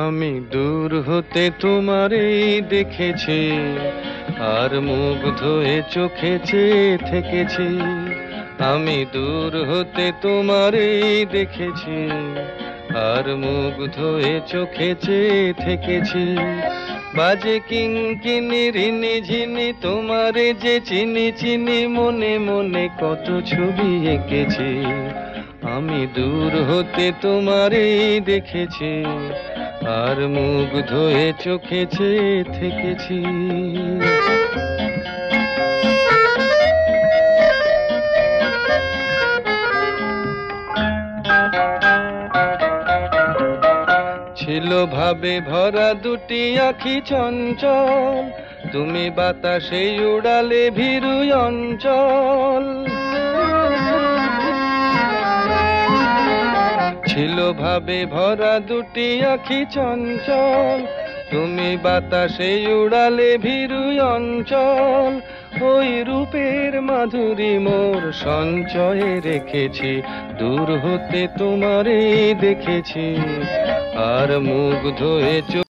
আমি দূর হতে তোমারই দেখেছি, আর মুগ্ধ হয়ে চোখে চেয়ে থেকেছি। আমি দূর হতে তোমারই দেখেছি, আর মুগ্ধ হয়ে চোখে চেয়ে থেকেছি। বাজে কিঙ্কিনি রিনি ঝিনি তোমারে যে চিনি চিনি, মনে মনে কত ছবি এঁকেছি। আমি দূর হতে তোমারই দেখেছি, আর মুগ্ধ হয়ে চোখে চেয়ে থেকেছি। ছিল ভাবে ভরা দুটি আঁখি চঞ্চল, তুমি বাতাসে উড়ালে ভীরু অঞ্চল। ছিল ভাবে ভরা দুটি আঁখি চঞ্চল, তুমি বাতাসে উড়ালে ভীরু অঞ্চল। ওই রূপের মাধুরী মোর সঞ্চয়ে রেখেছি, দূর হতে তোমারে দেখেছি, আর মুগ্ধ হয়ে